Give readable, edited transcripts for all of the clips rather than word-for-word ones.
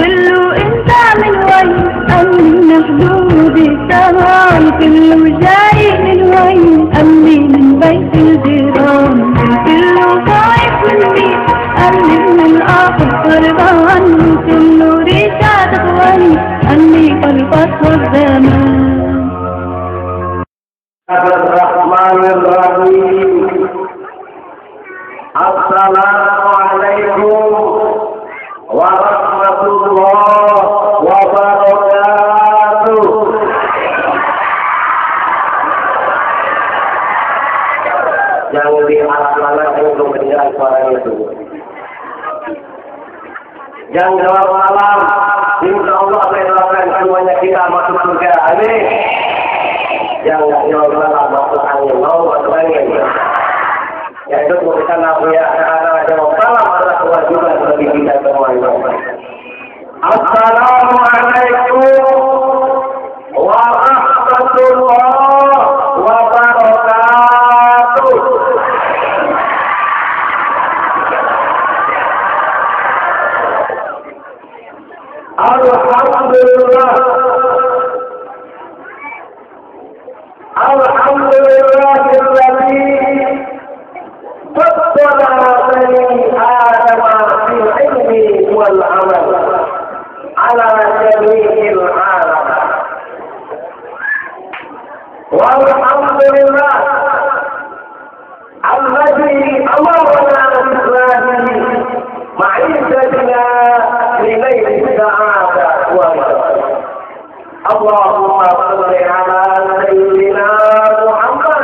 كله انت من وين قال لي مخدودي تمام كله جاي من وين قال لي من بيت الجيران كله خايف مني قال لي من الآخر قربان كله ريشة تخواني قال لي قلبك والزمان. Bismillahirrahmanirrahim. Assalamualaikum warahmatullahi wabarakatuh. Yang diharapkan untuk mendengar suara itu. Yang jawab salam, insya Allah mendoakan semuanya kita masuk surga. Amin. Yang nggak jawab salam masuk angin, mau masuk angin. Yaitu kita nafiah karena jawab salam adalah kewajiban bagi kita semuanya. Assalamualaikum warahmatullahi wabarakatuh. Alhamdulillah. Alhamdulillahilladzi faddala bani Adam fil ilmi wal amal ala jami'il alam. Walhamdulillah alladzi amarna billahi ma'ishatina li laylil sa'adah wa Allahumma salli ala sayyidina Muhammad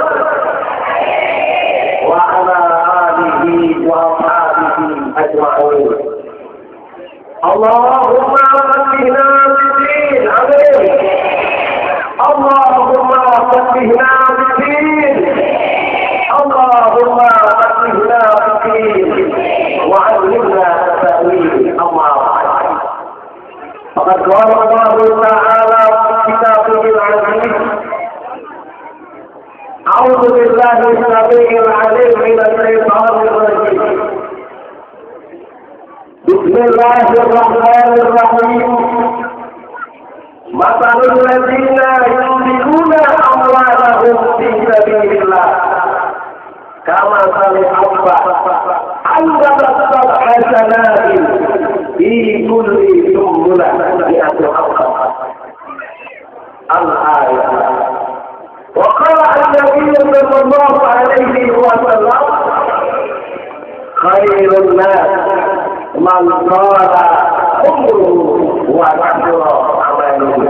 wa ala alihi wa ashabihi ajma'in. Allahumma fattihna bid-din. Amin. Allahumma fattihna bid-din. Allahumma fattihna bid-din wa 'allimna at-ta'wil. Allahumma faqad qala Allah ta'ala fi kitabihil 'aziz. أعوذ بالله السميع العليم من الشيطان الرجيم. بسم الله الرحمن الرحيم. مثل الذين ينفقون أموالهم في سبيل الله كمثل حبة أنبتت سبع سنابل في كل سنبلة 100 حبة. الآية. وقال النبي صلى الله عليه وسلم خير الناس من طال عمره وكثر عمله.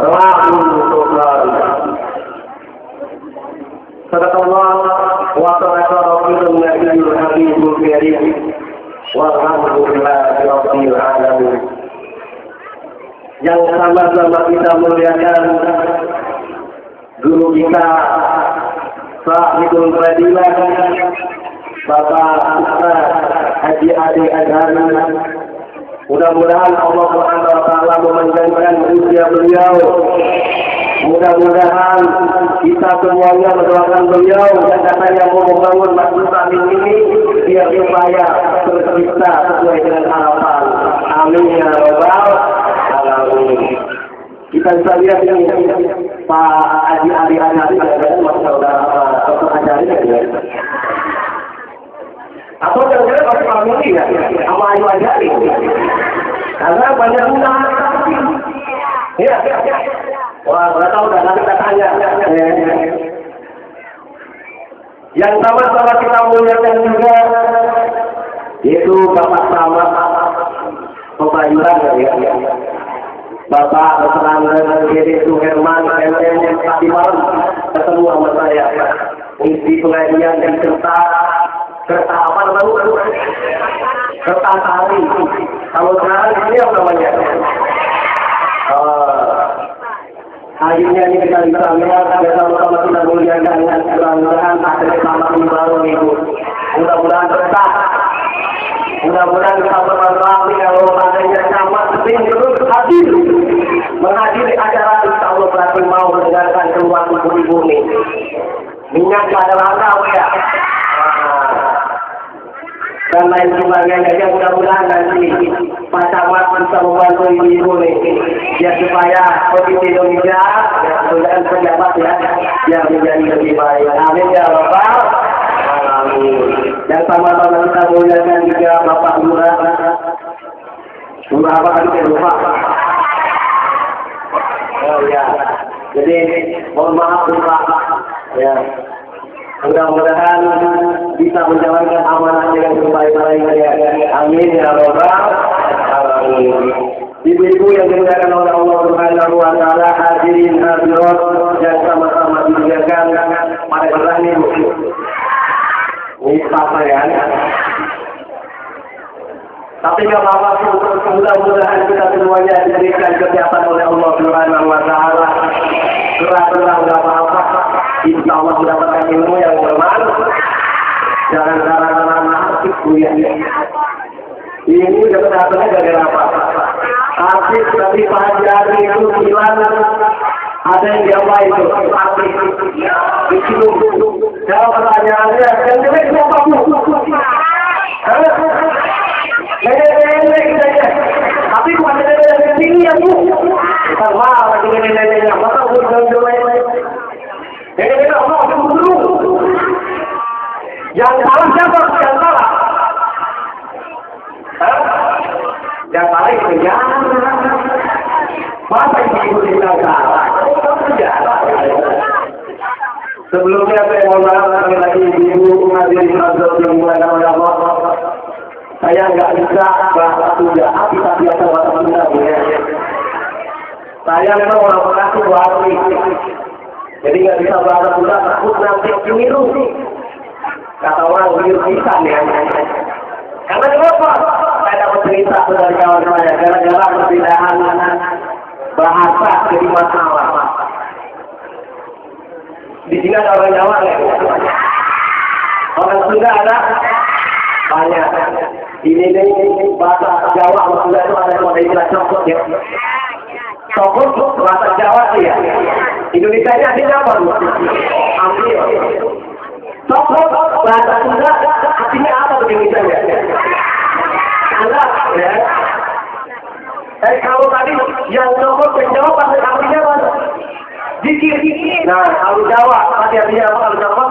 رواه البخاري. صدق الله وصدق رسول النبي الحبيب الكريم والحمد لله رب العالمين. Yang sama-sama kita muliakan guru kita Sahibul Fadilah Bapak Ustaz Haji Ade Adhani. Mudah-mudahan Allah Subhanahu wa taala memanjangkan usia beliau. Mudah-mudahan kita semuanya mendoakan beliau dan katanya mau membangun masjid Amin ini biar supaya tercipta sesuai dengan harapan. Amin ya rabbal alamin. Kita bisa lihat ini Pak Haji Ade Adhani dan masuk saudara Dr. Adhani ya. Atau jangan-jangan pakai family ya, sama Ayu Adhani. Karena banyak undangan saksi. Ya. Wah, nggak tahu dah, nanti kita tanya. Yang sama-sama kita muliakan juga, yaitu Bapak Sama Pembayuran ya. Bapak Berserangga Gede Suherman MM tadi malam ketemu sama saya. Isi pengajian dan kerta apa namanya? Kerta Sari. Kalau sekarang ini apa namanya? Akhirnya ini kita bisa melihat bersama-sama kita muliakan mudah-mudahan ada selamat baru Ibu. Mudah-mudahan betah. Mudah-mudahan kita bermanfaat kalau adanya camat penting terus hadir menghadiri acara insya Allah berarti mau mendengarkan keluar ibu-ibu ini. Minyak pada langkah ya. dan lain sebagainya. Mudah-mudahan nanti Pak Camat bisa membantu ibu nih, ya supaya Provinsi Indonesia dan pejabat ya yang menjadi lebih baik. Amin ya Rabbal alamin. Dan sama-sama kita muliakan juga Bapak Lurah. Lurah apa kan saya lupa. Oh ya. Jadi mohon maaf Bapak. Ya. Mudah-mudahan bisa menjalankan amanah dengan sebaik-baiknya. Amin ya Rabbal alamin. Ibu-ibu yang dimuliakan oleh Allah Subhanahu wa taala, hadirin hadirat yang sama-sama dimuliakan pada kesempatan ini. Ini apa ya? Tapi nggak apa-apa, mudah-mudahan kita semuanya diberikan kesehatan oleh Allah Subhanahu wa taala. Gerah-gerah nggak apa-apa. Insya Allah mendapatkan ilmu yang bermanfaat. Jangan karena asik kuliah. Ini udah kedatangannya gara-gara apa? Asik tapi pagi hari itu hilang. Ada yang diapain itu? Asik. Itu. Jawab pertanyaannya. Yang jelek siapa bu? Nenek-nenek saja. Tapi bukan nenek-nenek yang tinggi ya bu. Bukan mahal lagi nenek-neneknya. Masa bu jangan-jangan. Nenek-nenek apa? Dulu. Yang salah siapa? Yang salah. Yang salah itu jangan. Masa ibu bilang salah? Sebelumnya saya mohon maaf sekali lagi ibu hadirin yang dimuliakan oleh Allah. Saya nggak bisa bahasa Sunda, tapi biasa bahasa Sunda ya. Saya memang orang Bekasi Bali, jadi nggak bisa bahasa Sunda, takut nanti keliru. Kata orang keliru pisan ya. Karena kenapa? Saya dapat cerita dari kawan saya, gara-gara perbedaan bahasa jadi masalah. Di sini ada orang Jawa ya. Orang Sunda ada banyak. Ini bahasa Jawa sama Sunda itu ada istilah cokot ya. Cokot bahasa Jawa sih ya. Indonesia nya artinya apa? Ambil. Cokot bahasa Sunda artinya apa di Indonesia ya? Anda ya. Kalau tadi yang cokot yang Jawa pasti artinya apa? Dikir. Nah, kalau Jawa tadi artinya apa? Kalau Jawa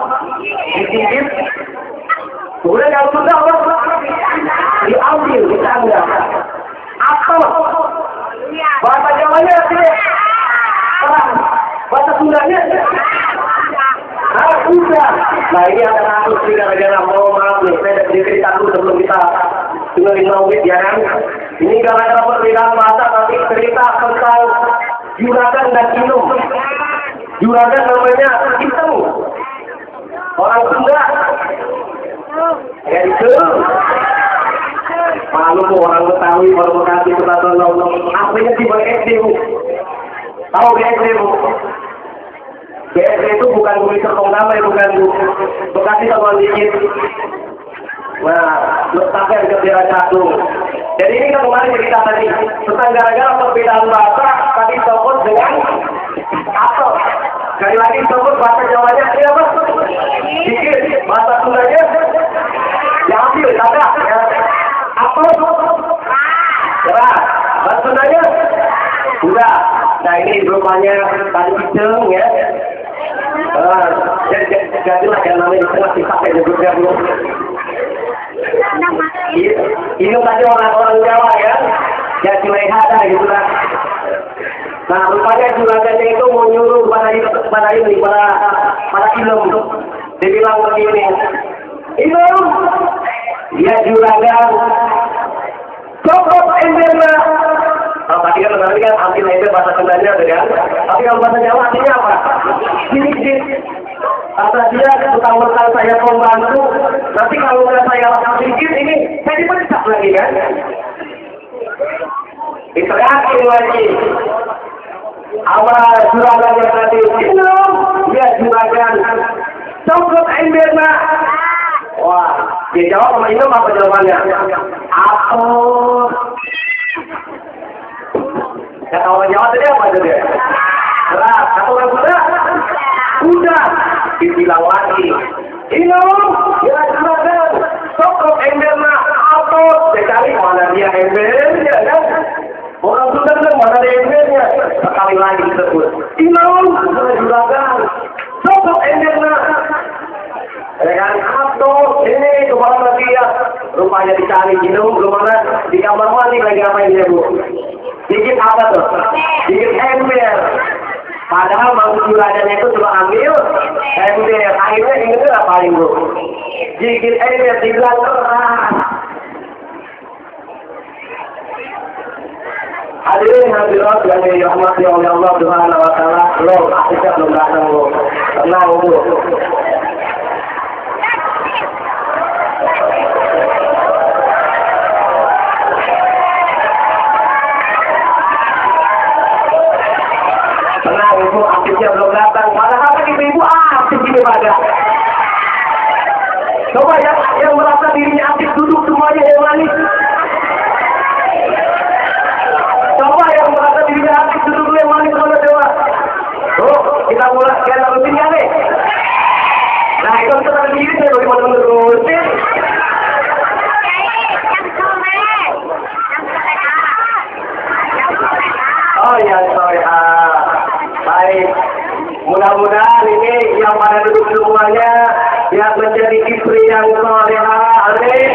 dikir. Kemudian kalau Sunda apa? Diambil, ditangga. Atau bahasa Jawanya artinya perang. Bahasa Sundanya udah. Nah ini ada kasus di gara-gara mau maaf nih. Saya cerita dulu sebelum kita dengerin maulid ya kan. Ini gara-gara perbedaan bahasa tapi cerita tentang juragan dan inum. Juragan namanya hitam. Orang Sunda. Ya itu. Malu orang Betawi, orang Bekasi, aslinya di BSD bu. Tahu BSD bu? BSD itu bukan bumi serpong damai, bukan bu. Bekasi sama dikit. Nah, letaknya di daerah Cakung. Jadi ini kan kemarin cerita tadi tentang gara-gara perbedaan bahasa tadi disebut dengan atau sekali lagi disebut bahasa Jawanya ini apa? Dikit. Bahasa Sundanya diambil, tangga. Apa? Cerah. Bahasa Sundanya sudah. Nah ini rupanya tadi hidung ya. Jadilah yang namanya di tengah dipakai juga belum. Ini tadi orang-orang Jawa ya. Ya Juleha gitu lah. Nah rupanya juragannya itu mau nyuruh pada ilmu. Dibilang begini. Ilmu. Dia juragan. Cokot embernya. Kalau tadi kan ambil ember bahasa Sundanya kan. Tapi kalau bahasa Jawa artinya apa? Sedikit. Kata dia mentang-mentang saya pembantu. Nanti kalau nggak saya lakukan sedikit ini saya dipecat lagi kan. Diterakin lagi. Awal juragan yang tadi dia juragan. Cokot embernya. Wah, dia jawab sama Inum apa jawabannya? Apa? Kata orang Jawa tadi apa tadi? Keras. Kata orang Sunda? Udah. Dibilang lagi. Inum, ya juragan. Cokot embernya. sekali mana dia embernya kan? Orang Sunda kan mana ada embernya? Sekali lagi disebut. Imam juragan. Sokok embernya. Dengan atau ini kepala dia rupanya dicari minum kemana di kamar mandi lagi apa ini bu? Dikit apa tuh? Dikit ember. Padahal maksud juragannya itu cuma ambil ember. Akhirnya ingetnya apa bu? Dikit ember dibilang keras. Hadirin hadirat yang dirahmati oleh Allah Subhanahu wa taala, lo akhirnya belum datang lo. Tenang bu. Tenang ibu, aktifnya belum datang. Padahal kan ibu aktif di ibadah. Coba yang merasa dirinya aktif duduk semuanya yang manis. Coba yang merasa dirinya aktif duduk yang manis sama dewa. Oh, kita mulai kita rutinnya nih. Nah itu kita tadi diri saya bagaimana menerusin. Oh ya, sorry. Baik, mudah-mudahan ini yang pada duduk semuanya yang menjadi istri yang solehah, amin.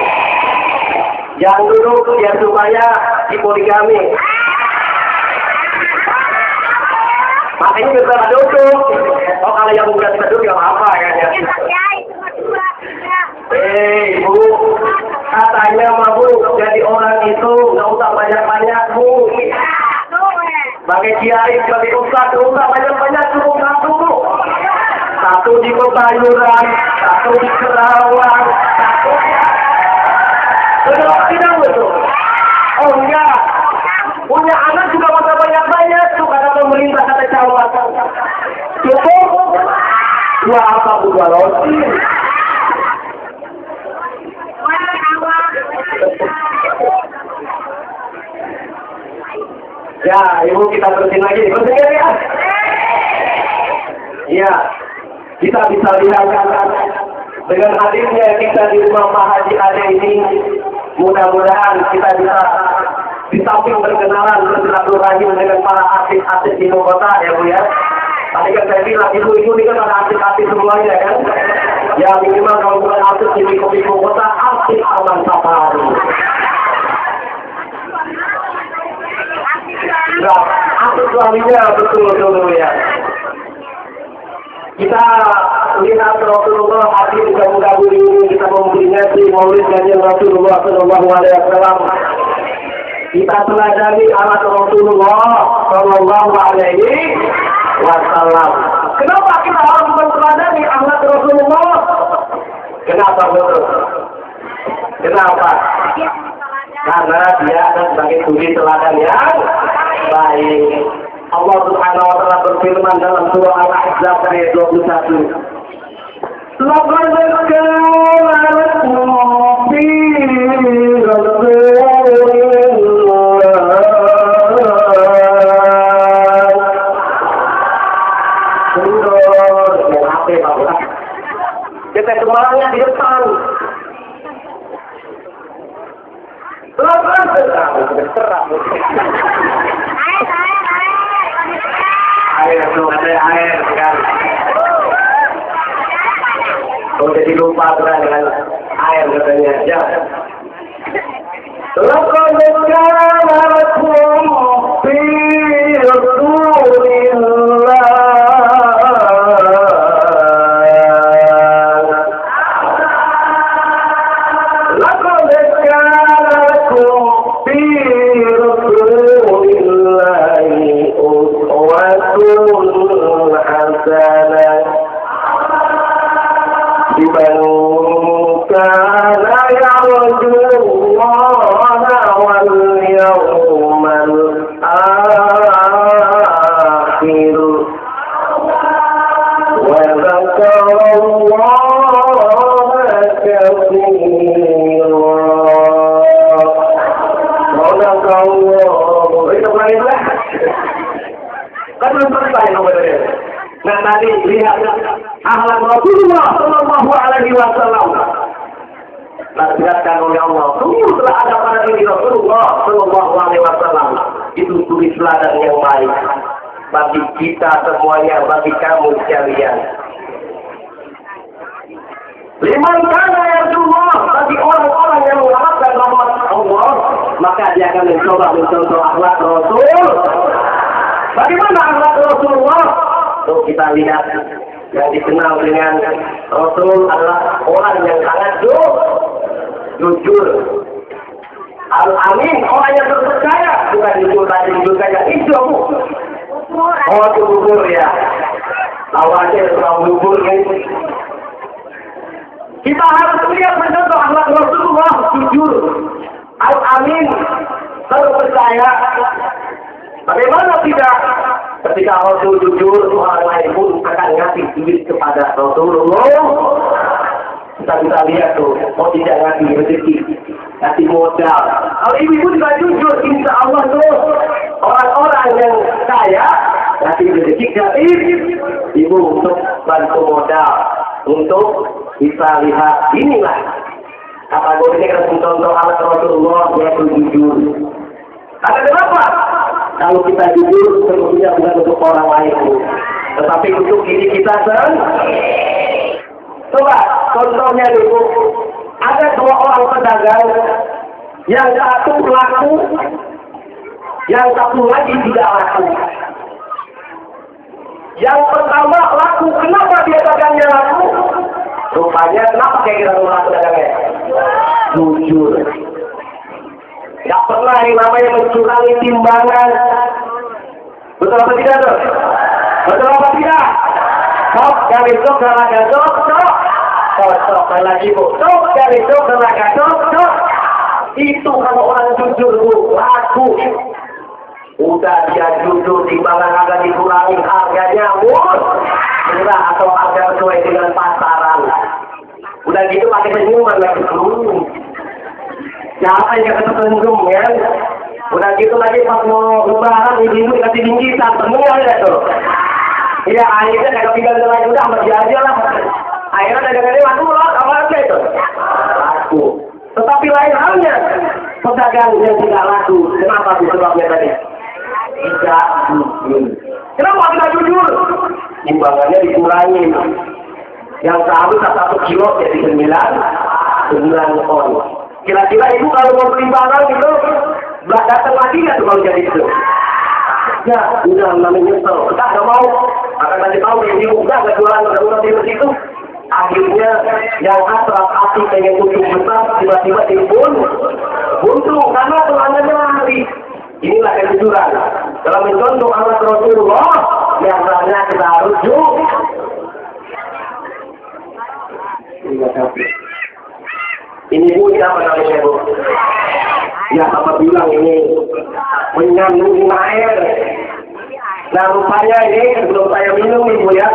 Yang duduk ya supaya dipoligami. Makanya kita duduk. Oh kalau yang udah kita duduk nggak apa-apa kayaknya. Bu, katanya mah bu, jadi orang itu nggak usah banyak-banyak bu. Sebagai kiai, sebagai ustaz, usah banyak-banyak cukup satu. Satu di Pebayuran, satu di Kerawang, satu tidak betul. Oh enggak, punya anak juga masa banyak-banyak tuh kata pemerintah kata cawan. Cukup, dua apa dua roti. Ya, ibu kita terusin lagi. Terusin ya. Iya. Kita bisa lihat dengan hadirnya kita di rumah Pak Haji Ade ini, mudah-mudahan kita bisa di samping berkenalan bersilaturahim dengan para artis-artis di ibu kota ya bu ya. Tadi kan saya bilang ibu-ibu ini kan ada artis-artis semuanya kan. Ya minimal kalau bukan artis di ibu kota, artis Aman Safari. Nah, artis suaminya betul-betul ya. Kita lihat Rasulullah hadir juga mudah-mudahan ini kita memperingati Maulid Kanjeng Rasulullah Sallallahu Alaihi Wasallam. Kita teladani alat Rasulullah Sallallahu Alaihi Wasallam. Kenapa kita harus meneladani alat Rasulullah? Kenapa betul? Kenapa? Karena dia sebagai suri teladan yang baik. Allah Subhanahu wa taala berfirman dalam surah Al-Ahzab ayat 21. Laqad kana lakum fi Rasulillah. Kita semuanya di depan. Laqad terang. Air tuh ada air kan. Oh jadi lupa dengan air katanya. Ya. Laqad kana lakum fi Rasulillah Nah tadi lihat akhlak Rasulullah Sallallahu Alaihi Wasallam. Dijelaskan oleh Allah. Sungguh telah ada pada diri Rasulullah Shallallahu Alaihi Wasallam itu suri teladan yang baik bagi kita semuanya, bagi kamu sekalian. Liman kana yarjullah, bagi orang-orang yang mengharapkan rahmat Allah, maka dia akan mencontoh akhlak Rasul. Bagaimana akhlak Rasulullah? Tuh kita lihat yang dikenal dengan Rasul adalah orang yang sangat jujur. Al-Amin, orang yang terpercaya, bukan jujur tadi, jujur saja. Itu oh jujur ya. Awalnya orang jujur ini. Kita harus lihat mencontoh akhlak Rasulullah, jujur, Al-Amin, terpercaya. Bagaimana tidak? Ketika Rasul jujur, orang lain pun akan ngasih duit kepada Rasulullah. Kita lihat tuh, mau tidak ngasih rezeki, ngasih modal. Kalau ibu juga jujur, insya Allah tuh orang-orang yang kaya ngasih rezeki ke ibu untuk bantu modal, untuk bisa lihat inilah kategori ini kan contoh anak Rasulullah yaitu jujur. Karena kenapa? Kalau kita jujur tentunya bukan untuk orang lain, tetapi untuk diri kita sendiri. Coba contohnya ibu, ada dua orang pedagang, yang satu laku, yang satu lagi tidak laku. Yang pertama laku, kenapa dia dagangnya laku? Rupanya kenapa kayak kita laku dagangnya? Jujur. Tidak pernah yang namanya mencurangi timbangan. Betul apa tidak tuh? Betul apa tidak? Sok dari sok telaga sok. Sok lagi bu. Sok dari sok telaga sok. Itu kalau orang jujur bu, laku. Udah dia jujur timbangan agak dikurangi harganya bu. Murah atau harga sesuai dengan pasaran. Udah gitu pakai senyuman lagi. Siapa yang ketersenyum ya? Udah gitu lagi pas mau lebaran ibu kasih bingkisan semua ya tuh. Iya akhirnya kagak tinggal lagi udah sama dia aja lah. Akhirnya dagangannya laku lah apa aja itu. Laku. Tetapi lain halnya pedagang yang tidak laku. Kenapa sih sebabnya tadi? Tidak jujur. Kenapa tidak jujur? Timbangannya dikurangi. Yang seharusnya 1 kilo jadi 9 ton. Kira-kira ibu kalau mau beli barang itu datang lagi nggak tuh kalau jadi itu? Ya, udah namanya nyesel. Kita nggak mau. Akan nanti tahu ibu udah nggak jualan udah di situ. Akhirnya yang asal hati pengen tutup besar tiba-tiba timbul buntu karena pelanggannya lari. Inilah kejujuran. Dalam mencontoh anak Rasulullah yang biasanya kita harus ini bu, apa namanya bu? Ya, apa bilang ini menyambung air. Nah, rupanya ini sebelum saya minum ibu ya,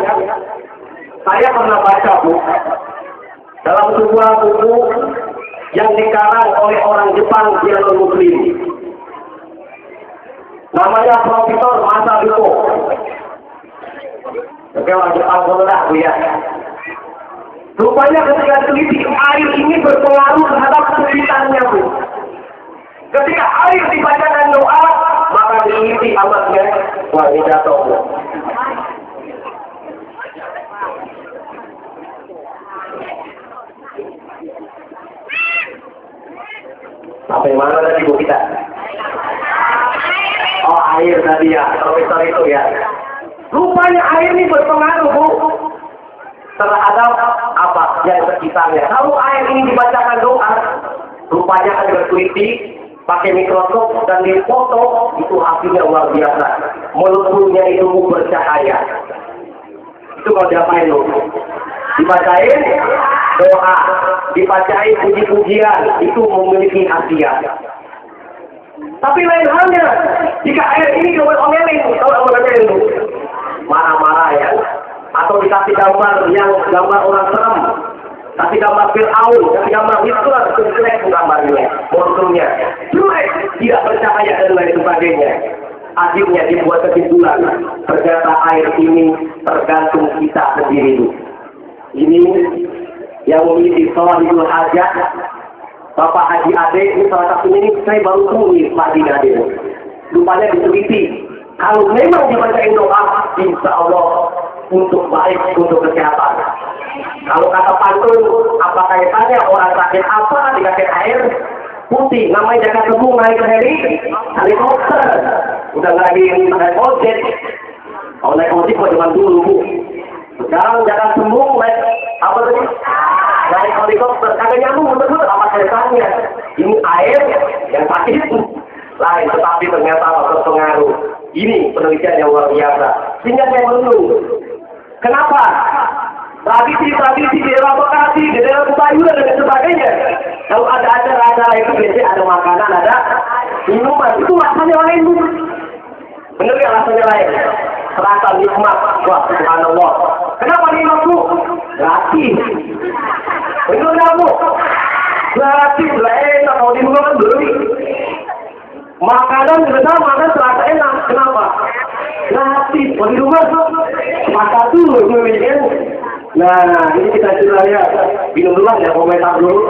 saya pernah baca bu, dalam sebuah buku yang dikarang oleh orang Jepang yang non-Muslim. Namanya Profesor Masahiko. Oke, orang Jepang boleh bu ya. Rupanya ketika teliti air ini berpengaruh terhadap kesulitannya bu. Ketika air dibacakan doa, maka diisi amatnya. Wah, ini jatuh bu. Sampai mana tadi bu kita? Oh air tadi ya, profesor itu ya. Rupanya air ini berpengaruh bu terhadap apa yang sekitarnya. Kalau air ini dibacakan doa, rupanya akan berteliti, pakai mikroskop dan difoto, itu hasilnya luar biasa. Molekulnya itu bercahaya. Itu kalau diapain lo? Dibacain doa, dibacain puji-pujian, itu memiliki khasiat. Tapi lain halnya, jika air ini diomelin, kalau omelin marah-marah ya. Atau dikasih gambar orang serem, kasih gambar Fir'aun, kasih gambar Hitler, itu jelek gambarnya, modelnya, jelek, tidak percaya dan lain sebagainya. Akhirnya dibuat kesimpulan, ternyata air ini tergantung kita sendiri. Ini yang memiliki Shahihul Hajat, Bapak Haji Ade ini salah satunya ini saya baru tulis Pak Haji Ade. Rupanya diteliti. Kalau memang dibacain doa, insya Allah untuk baik untuk kesehatan. Kalau kata pantun, apa kaitannya orang sakit apa dikasih air putih, namanya jaga tubuh naik ke helikopter. Udah nggak lagi naik ojek. Kalau naik ojek kok cuma dulu. Sekarang jaga sembuh naik apa tadi? Naik helikopter. Kagak nyambung betul-betul apa kaitannya? Ini air yang sakit lain, tetapi ternyata berpengaruh. Ini penelitian yang luar biasa. Sehingga saya menunggu. Kenapa? Tradisi-tradisi di daerah Bekasi, di daerah Sayuran dan sebagainya. Kalau ada acara-acara itu biasanya ada makanan, ada minuman. Itu rasanya lain. Benar ya rasanya lain? Terasa nikmat. Wah, subhanallah. Kenapa nikmat bu? Gratis. Benar nggak bu? Gratis lah enak. Kalau di rumah kan beli. Makanan juga sama, makan terasa enak. Kenapa? Gratis. Kalau di rumah makan dulu kemudian. Nah, ini kita coba ya. Minum dulu ya, komentar dulu.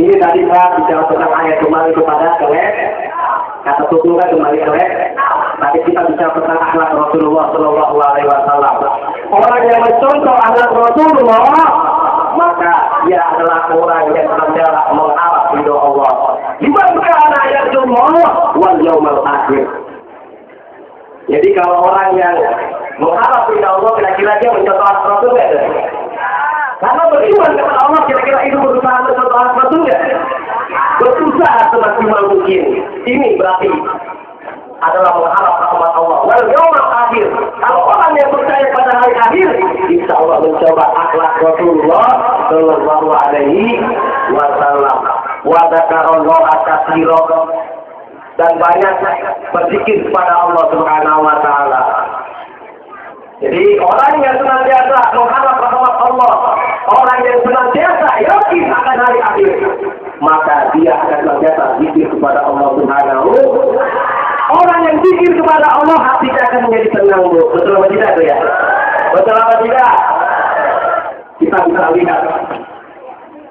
Ini tadi saya bicara tentang ayat kembali kepada kelek. Kata tutupan kembali kelek. Tadi kita bicara tentang akhlak Rasulullah Shallallahu Alaihi Wasallam. Orang yang mencontoh akhlak Rasulullah, maka dia adalah orang yang senantiasa mengharap ridho Allah. Dimana ayat Allah wal yaumil akhir. Jadi kalau orang yang mengharap ridho Allah, kira-kira dia mencontoh akhlak Rasul nggak? Karena beriman kepada Allah, kira-kira itu berusaha mencontoh akhlak Rasul nggak? Berusaha semaksimal mungkin. Ini berarti adalah mengharap rahmat Allah. Wal yaumil akhir. Kalau orang yang percaya pada hari akhir, insya Allah mencoba akhlak Rasulullah Shallallahu Alaihi Wasallam. Wa dzakarallaha katsiran, dan banyak berzikir kepada Allah Subhanahu Wa Taala. Jadi orang yang senantiasa mengharap rahmat Allah, orang yang senantiasa yakin akan hari akhir, maka dia akan senantiasa zikir kepada Allah Subhanahu. Orang yang zikir kepada Allah, hatinya akan menjadi tenang, bu. Betul apa tidak, ya? Betul apa tidak? Kita bisa lihat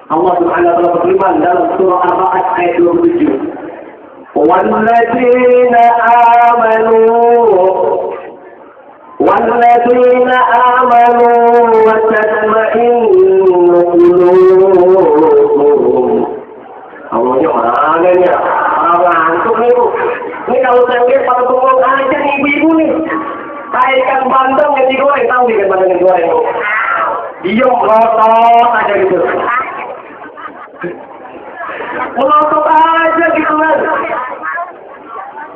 Allah Subhanahu wa taala berfirman dalam surah Al-Baqarah ayat 27. وَالَّذِينَ آمَنُوا وَتَطْمَئِنُّ قُلُوبُهُم. Allahnya mana ya? Orang antuk nih bu. Ini kalau saya lihat pada pukul aja nih ibu-ibu nih. Kayak ikan bandeng yang digoreng, tahu ikan bandeng yang digoreng? Dia melotot aja gitu. Melotot aja gitu kan.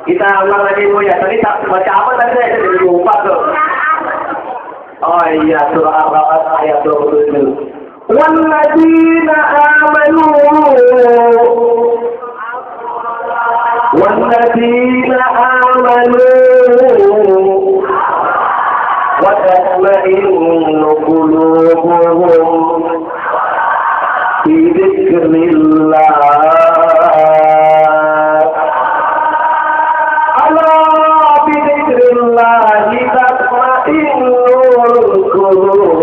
Kita ulang lagi bu ya. Tadi baca apa tadi saya jadi lupa tuh. Oh iya, surah Al-Baqarah ayat 27. وَالَّذِينَ آمَنُوا وَتَطْمَئِنُّ قُلُوبُهُم بِذِكْرِ اللَّهِ أَلَا بِذِكْرِ اللَّهِ تَطْمَئِنُّ الْقُلُوبُ.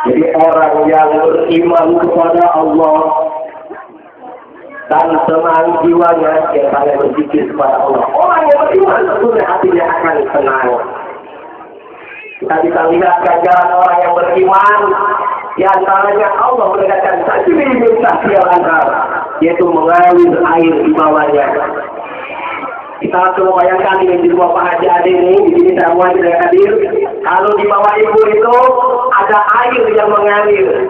Jadi orang yang beriman kepada Allah dan senang jiwanya, yang saya berzikir kepada Allah. Orang yang beriman tentunya hatinya akan senang. Kita bisa lihat ganjaran orang yang beriman, di antaranya Allah mendekatkan tajwid tahfiyal anhar, yaitu mengalir air di bawahnya. Kita coba bayangkan ini di rumah Pak Haji Ade ini, di sini semua tidak hadir. Kalau di bawah ibu itu ada air yang mengalir,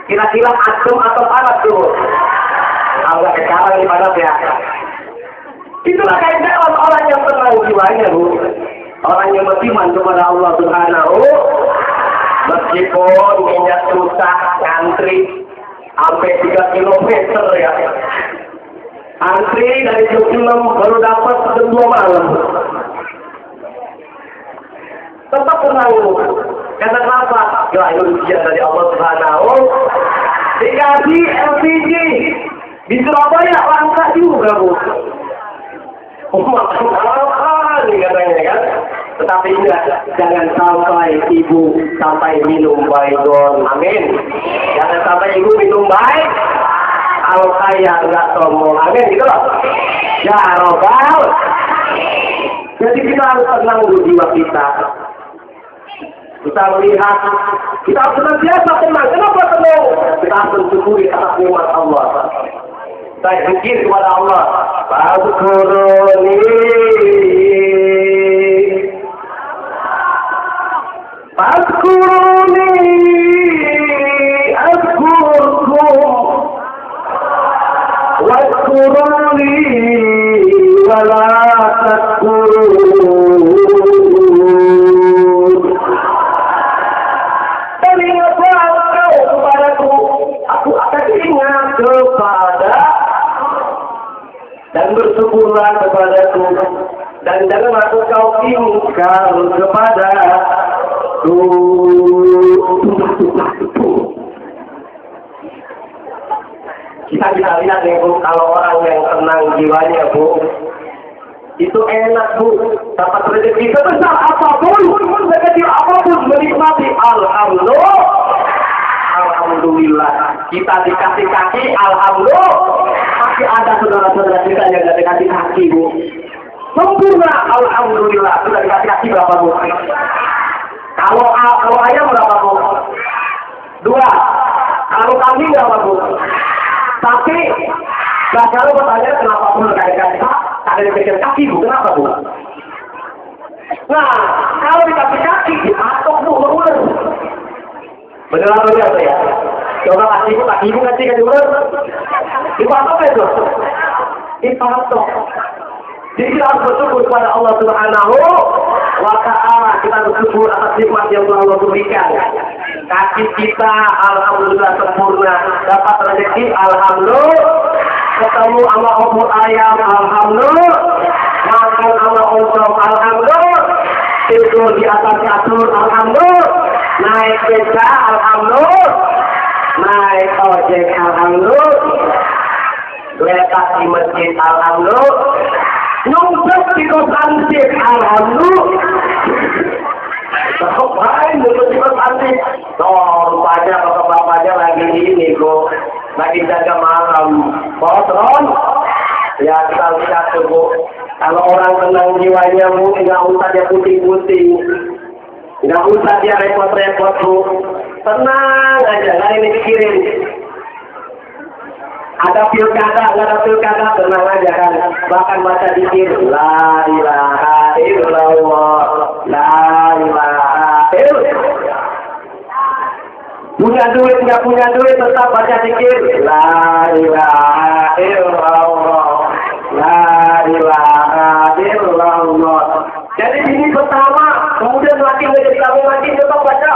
kira-kira asam atau panas tuh? Kalau sekarang di panas ya. Itulah kaidah orang yang tenang jiwanya bu, orang yang beriman kepada Allah Subhanahu. Meskipun minyak susah ngantri sampai 3 kilometer ya. Antri dari jam 6 baru dapat jam 2 malam. Tetap tenang. Karena kenapa? Ya itu ujian dari Allah Subhanahu. Dikasih LPG Di Surabaya langka juga, Bu. Mahal nih katanya kan. Tetapi ingat, jangan sampai ibu sampai minum baygon. Amin. Jangan sampai ibu minum baik. Kalau kaya nggak sombong. Amin gitu loh. Ya Robbal. Jadi kita harus tenang dulu jiwa kita. Kita melihat, kita harus senantiasa tenang. Kenapa tenang? Kita harus mensyukuri atas nikmat Allah. Saya zikir kepada Allah. Fadkuruni. Fadkuruni. Adkurkum. Wadkuruni. Wala tadkurun. Teringatlah engkau kepadaku. Aku akan ingat kepada dan bersyukurlah kepadaku, dan janganlah engkau ingkar kepada kita bisa lihat nih Bu, kalau orang yang tenang jiwanya Bu, itu enak Bu, dapat rezeki sebesar apapun, sekecil apapun menikmati. Alhamdulillah, kita dikasih kaki, alhamdulillah. Masih ada saudara-saudara kita yang tidak dikasih kaki, Bu. Sempurna, alhamdulillah. Sudah dikasih kaki berapa, Bu? Kalau ayam berapa, Bu? 2. Kalau kambing berapa, Bu? Tapi, nggak selalu bertanya kenapa pun dikasih kaki. Ada yang dikasih kaki, Bu. Kenapa, Bu? Nah, kalau dikasih kaki, dipatok, Bu, berulang. Benar atau tidak ya? Coba kaki ibu kasih ke ular. Dipatok itu. Dipatok. Jadi kita harus bersyukur kepada Allah Subhanahu wa Ta'ala. Kita bersyukur atas nikmat yang telah Allah berikan. Kaki kita alhamdulillah sempurna. Dapat rezeki alhamdulillah. Ketemu sama opor ayam alhamdulillah. Makan sama ontong alhamdulillah. Tidur di atas kasur alhamdulillah. Naik beca alhamdulillah. Naik ojek alhamdulillah. Letak di masjid alhamdulillah. Nyumpet di kosan sip alhamdulillah. Ngapain nyumpet di kosan sip? Rupanya bapak-bapaknya lagi ini kok. Lagi jaga malam. Potron. Ya kita lihat tuh Bu. Kalau orang tenang jiwanya Bu, nggak usah dia putih-putih. Nggak usah dia repot-repot Bu. Tenang aja, nggak ini pikirin. Ada pilkada, nggak ada pilkada, tenang aja kan. Bahkan baca dikir, la ilaha illallah, la ilaha illallah. Punya duit, nggak punya duit, tetap baca dikir, la ilaha illallah, la ilaha illallah. Jadi ini pertama, kemudian lagi menjadi kamu lagi tetap baca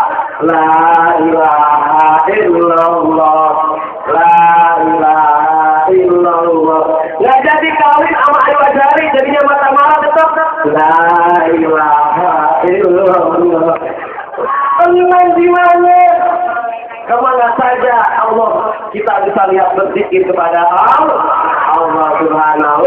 la ilaha illallah, la ilaha illallah. Nggak jadi kawin sama Ayu Azhari, jadinya mata marah tetap la ilaha illallah. Tenang jiwanya. Kemana saja Allah kita bisa lihat berzikir kepada Allah Subhanahu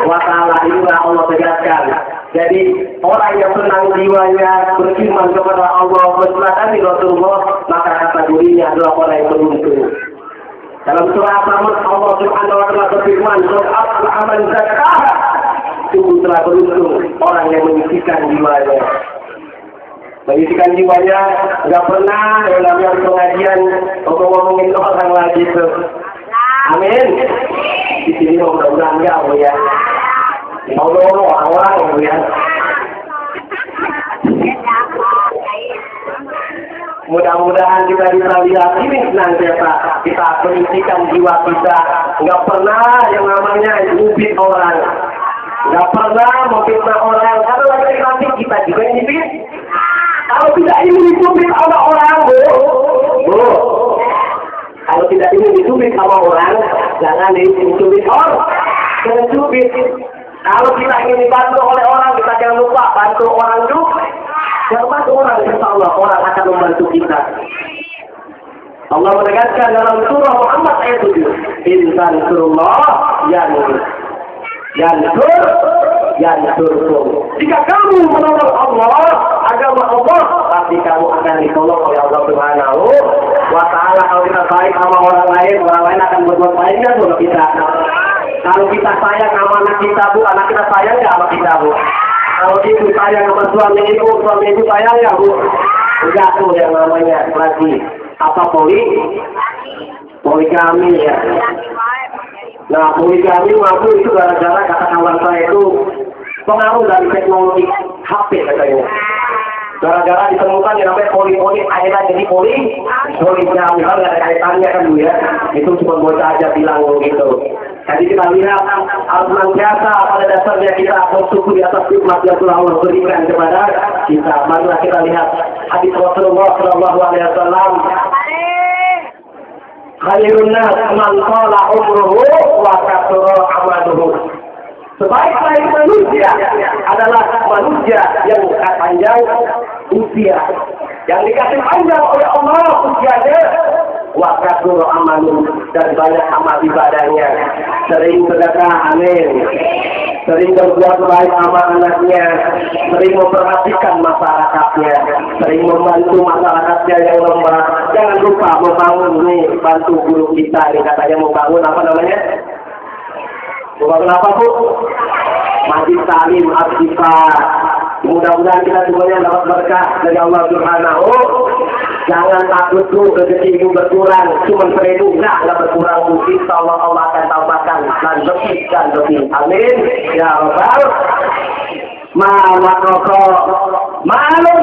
wa Ta'ala. Inilah Allah tegaskan. Jadi orang yang tenang jiwanya, beriman kepada Allah, berseladani Rasulullah, maka kategorinya adalah orang yang beruntung. Dalam surah Al-Samud Allah Subhanahu wa Ta'ala berfirman, "Qad man zakkaha." Sungguh telah beruntung orang yang menyucikan jiwanya. Menyucikan jiwanya, nggak pernah yang namanya pengajian ngomongin orang lagi itu. Amin. Di sini mudah-mudahan enggak Bu ya. Mau orang-orang Bu ya. Mudah-mudahan kita bisa lihat ini senantiasa kita menyucikan jiwa kita. Nggak pernah yang namanya nyubit orang. Nggak pernah memfitnah orang. Karena lagi nanti kita juga yang nyubit. Kalau tidak ingin dicubit sama orang, Bu. Kalau tidak ingin dicubit sama orang, jangan dicubit orang. Jangan cubit. Kalau kita ingin dibantu oleh orang, kita jangan lupa bantu orang juga. Jangan bantu orang, insya Allah orang akan membantu kita. Allah menegaskan dalam surah Muhammad ayat 7. Insan surullah yansurkum. Jika kamu menolong Allah, agama Allah, pasti kamu akan ditolong oleh Allah Subhanahu wa Ta'ala. Kalau kita baik sama orang lain akan berbuat baik kan sama kita. Kalau kita sayang sama anak kita, Bu, anak kita sayang nggak sama kita, Bu? Kalau ibu sayang sama suami ibu sayang nggak, Bu? Enggak tuh yang namanya lagi apa poligami ya. Nah, poligami mampu itu gara-gara kata kawan saya itu pengaruh dari teknologi HP katanya. Gara-gara ditemukan yang namanya poli, akhirnya jadi poligami, nggak ada kaitannya kan, Bu ya. Itu cuma bocah aja bilang begitu. Jadi kita lihat al-manjasa pada dasarnya kita bersyukur di atas nikmat yang telah Allah berikan kepada kita. Marilah kita lihat hadis Rasulullah Shallallahu Alaihi Wasallam. Khairun nas man qala umruhu wa katsara amaluhu. Sebaik-baik manusia adalah manusia yang panjang usia, yang dikasih panjang oleh Allah usianya, wa katsara amaluhu, dan banyak amal ibadahnya, sering sedekah, amin, sering berbuat baik sama anaknya, sering memperhatikan masyarakatnya, sering membantu masyarakatnya yang lemah. Jangan lupa membangun nih, bantu guru kita nih, katanya mau bangun apa namanya? Bukan apa, Bu? Majlis Salim Al-Sifat. Mudah-mudahan kita semuanya dapat berkah dari Allah Subhanahu. Jangan takut tuh rezeki itu berkurang, cuma 1.000 enggak berkurang, mungkin Allah akan tambahkan dan lebih. Amin ya Rabbal. Malun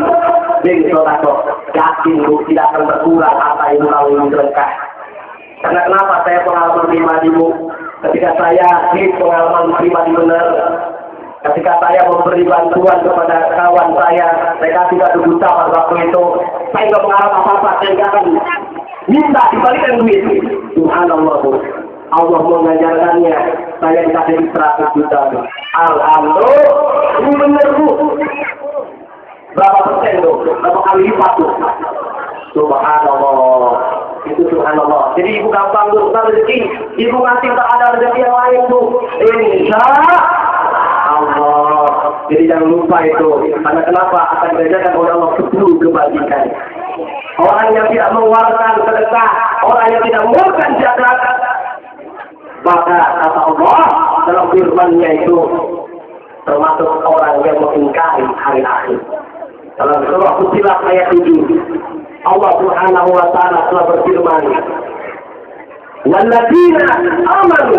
bin sodako, yakin Bu tidak akan berkurang apa yang lalu berkah. Karena kenapa saya pengalaman pribadi, Bu? Ketika saya pengalaman pribadi benar, ketika saya memberi bantuan kepada kawan saya kasih kado buta pada waktu itu, saya nggak mengalami apa-apa, saya nggak akan minta dibalikan duit. Subhanallah, Bu. Allah mengajarkannya, saya dikasih 100 juta. Alhamdulillah, ini benar, Bu. Berapa persen, Bu? Berapa kali lipat, Bu? Subhanallah. Itu subhanallah. Jadi ibu gampang Bu, rezeki. Ibu ngasih tak ada rezeki yang lain, Bu. Insya Allah. Jadi jangan lupa itu. Karena kenapa? Akan diajarkan oleh Allah 10 kebajikan. Orang yang tidak mengeluarkan sedekah, orang yang tidak mengeluarkan zakat, maka kata Allah dalam firman-Nya itu termasuk orang yang mengingkari hari akhir. Dalam surah Fussilat ayat 7. Allah Subhanahu wa Ta'ala telah berfirman, "Walladzina amanu."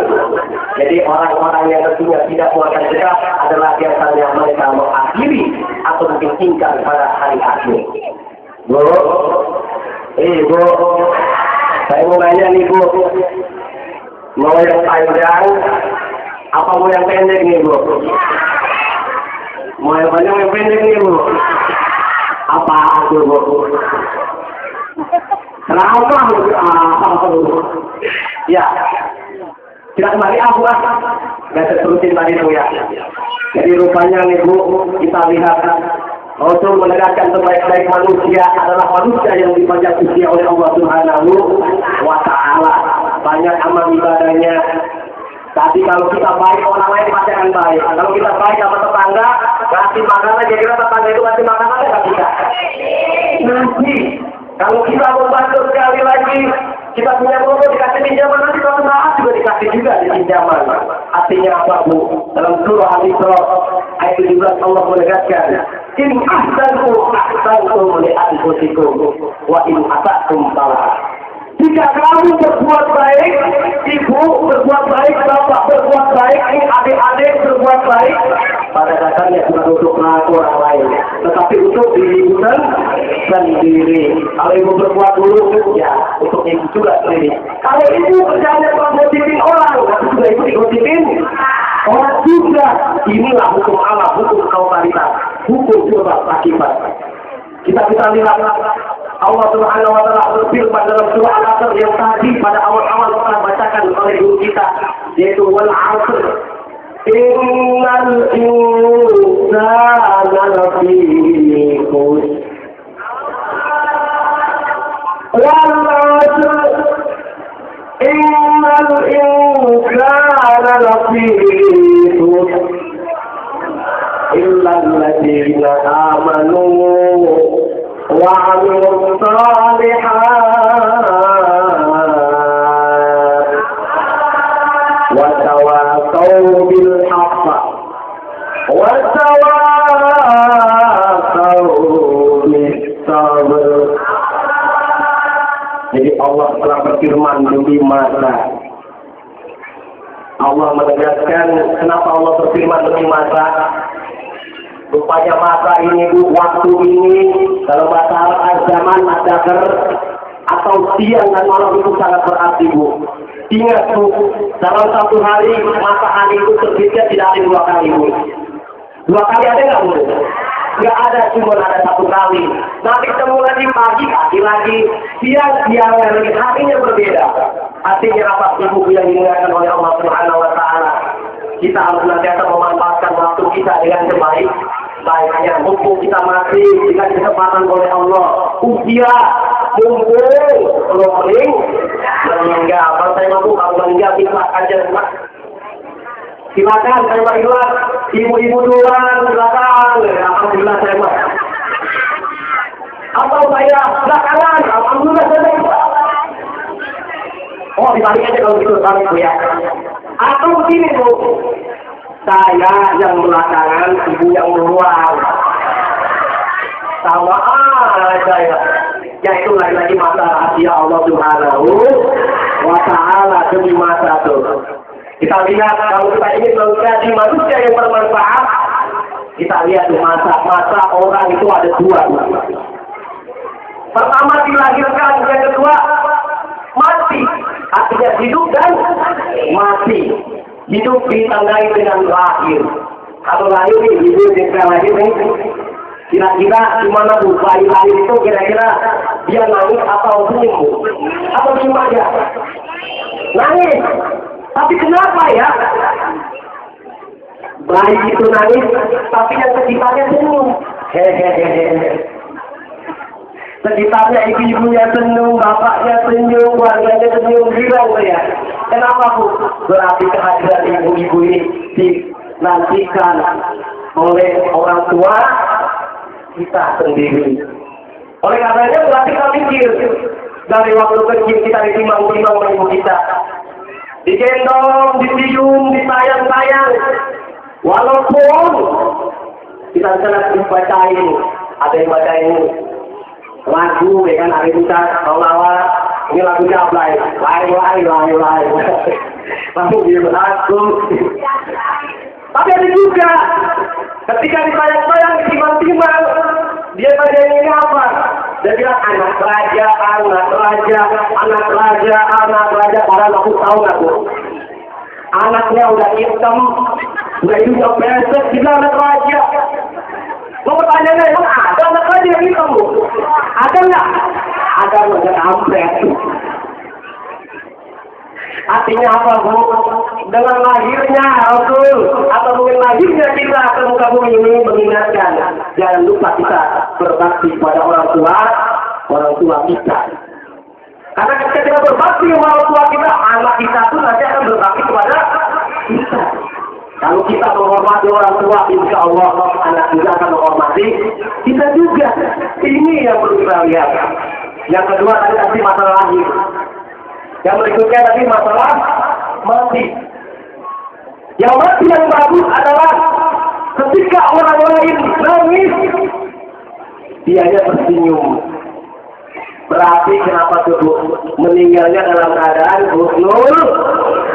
Jadi orang-orang yang tentunya tidak mengeluarkan zakat adalah biasanya mereka mengakhiri atau mungkin ingkar pada hari akhir. Bu, Bu, saya mau nanya nih, Bu, mau yang panjang apa mau yang pendek nih, Bu? Mau yang panjang yang pendek nih, Bu? Apa itu, Bu? Kenapa? Ya, tidak kembali aku nggak terusin tadi itu ya. Jadi rupanya nih, Bu, kita lihat Rasul menegaskan sebaik-baik manusia adalah manusia yang dipanjang usia oleh Allah Subhanahu wa Ta'ala. Banyak amal ibadahnya. Tapi kalau kita baik, orang lain pasti akan baik. Kalau kita baik sama tetangga, kasih makanan, jadi tetangga itu kasih makanan, nggak bisa. Nanti, kalau kita membantu sekali lagi, kita punya motor dikasih pinjaman, nanti kalau saat juga dikasih juga di pinjaman. Artinya apa, Bu? Dalam surah Al-Isra ayat 17 Allah menegaskan, "In ahsantum li anfusikum wa in asatum falah." Jika kamu berbuat baik, ibu berbuat baik, bapak berbuat baik, adik-adik berbuat baik, pada dasarnya bukan untuk mengatur orang lain, tetapi untuk diri ibu sendiri. Kalau ibu berbuat buruk, ya untuk ibu juga sendiri. Kalau ibu kerjanya ngosipin orang, tapi juga ibu digosipin orang juga. Inilah hukum Allah, hukum kausalitas, hukum sebab akibat. Kita lihat Allah Subhanahu wa Ta'ala berfirman dalam surah Al-Asr yang tadi pada awal-awal kita bacakan oleh guru kita, yaitu wal 'asr innal insana lafi khusr wal 'asr illal ladzina amanu wa 'amilus shalihat wa tawasaw bil haqq wa tawasaw bis sabr. Jadi Allah telah berfirman di masa. Allah menegaskan kenapa Allah berfirman di masa. Rupanya masa ini, waktu ini, kalau bahasa Arab zaman adzaker atau siang dan malam itu sangat berarti, Bu. Ingat, Bu, dalam satu hari masa hari itu terbitnya tidak ada 2 kali, Bu. 2 kali ada nggak, Bu? Nggak ada, cuma ada 1 kali. Nanti ketemu lagi pagi lagi, siang lagi, harinya berbeda. Artinya apa, Ibu yang diingatkan oleh Allah Subhanahu Wa Taala? Kita harus nantiasa memanfaatkan waktu kita dengan sebaik baiknya. Mumpung kita masih dikasih kesempatan oleh Allah, usia mumpung belum meninggal. Kalau saya mampu, kalau meninggal kita aja, Pak. Silakan, saya mau ikhlas. Ibu-ibu duluan, silakan. Alhamdulillah saya mau. Atau saya belakangan, alhamdulillah saya mau. Oh, dibalik aja kalau gitu, balik Bu ya. Atau begini, Bu. Saya yang belakangan, ibu yang duluan. Sama aja ya. Ya itu lagi-lagi masa rahasia Allah Subhanahu Wa Ta'ala demi masa itu. Kita lihat kalau kita ingin menjadi manusia yang bermanfaat, kita lihat masa orang itu ada 2. Pertama dilahirkan, yang kedua mati. Artinya hidup dan mati. Hidup ditandai dengan lahir. Kalau lahir nih, hidup dengan lahir nih. Kira-kira gimana, Bu? Bayi lahir itu kira-kira dia nangis atau senyum, Bu? Atau senyum aja? Nangis. Tapi kenapa ya? Bayi itu nangis, tapi yang sekitarnya senyum. Hehehe. Sekitarnya ibu-ibunya senyum, bapaknya senyum, keluarganya senyum, bilang ya. Kenapa, Bu? Berarti kehadiran ibu-ibu ini dinantikan oleh orang tua kita sendiri. Oleh karenanya berarti kita pikir dari waktu kecil kita ditimbang-timbang oleh ibu kita. Digendong, dicium, disayang-sayang. Walaupun kita sedang dibacain, ada yang bacain lagu, ya kan, hari kita lawak, ini lagunya apa? Lain. Lalu dia lagu. Tapi ada juga ketika disayang-sayang, ditimbang-timbang, dia tanya ini apa? Dia bilang anak raja. Karena aku tahu aku. Anaknya udah hitam, udah hidupnya besar, juga anak raja. Mau pertanyaannya, emang ada anak raja yang hitam, Bu? Ada nggak? Ada, nggak kampret. Artinya apa, Bu? Dengan lahirnya Rasul atau mungkin lahirnya kita ke muka bumi ini mengingatkan, jangan lupa kita berbakti pada orang tua kita. Karena ketika kita berbakti kepada orang tua kita, anak kita pun nanti akan berbakti kepada kita. Kalau kita menghormati orang tua, insya Allah anak juga akan menghormati kita juga. Ini yang perlu kita lihat. Yang kedua tadi masalah lahir. Yang berikutnya tadi masalah mati. Yang mati yang bagus adalah ketika orang lain nangis, dianya tersenyum. Berarti kenapa tuh meninggalnya dalam keadaan husnul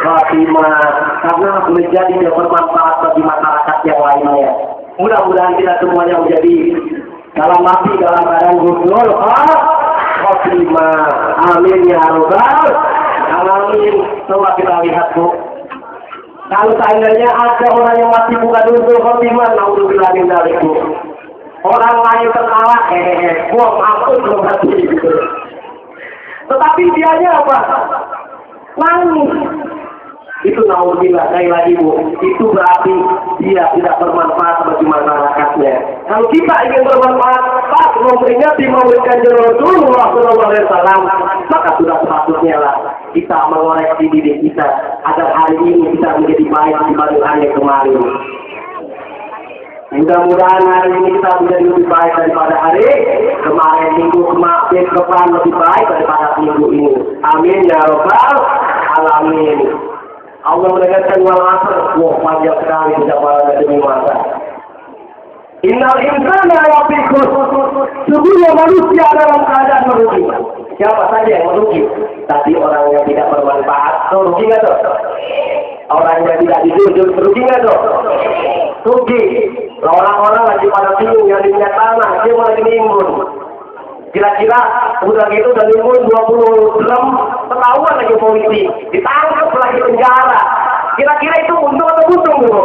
khatimah, karena menjadi yang bermanfaat bagi masyarakat yang lainnya. Mudah-mudahan kita semuanya menjadi dalam mati dalam keadaan husnul khatimah. Amin ya rabbal alamin. Coba kita lihat, Bu. Kalau seandainya ada orang yang mati bukan husnul khatimah, naudzubillah min dzalik, Bu. Orang lain tertawa, buang ampun belum mati. Tetapi dianya apa? Nangis. Itu naudzubillah, sekali lagi, Bu. Itu berarti dia tidak bermanfaat bagi masyarakatnya. Kalau kita ingin bermanfaat, pas memperingati maulid Kanjeng Rasulullah SAW, maka sudah sepatutnya lah kita mengoreksi diri kita agar hari ini kita menjadi baik dibanding hari yang kemarin. Mudah-mudahan hari ini kita menjadi lebih baik daripada hari kemarin, minggu kemarin depan lebih baik daripada minggu ini. Amin ya Rabbal Alamin. Allah menegaskan wal asr, wah panjang sekali ucapan demi masa. Innal insana lafi khusr, sesungguhnya manusia dalam keadaan merugi. Siapa saja yang merugi? Tadi orang yang tidak bermanfaat, merugi nggak tuh? Orang yang tidak dijunjung, merugi nggak tuh? Rugi. Orang-orang lagi pada bingung yang di minyak tanah, dia mau lagi nimbun. Kira-kira udah gitu udah nimbun 20 gram, ketahuan lagi polisi, ditangkap lagi penjara. Kira-kira itu untung atau untung dulu?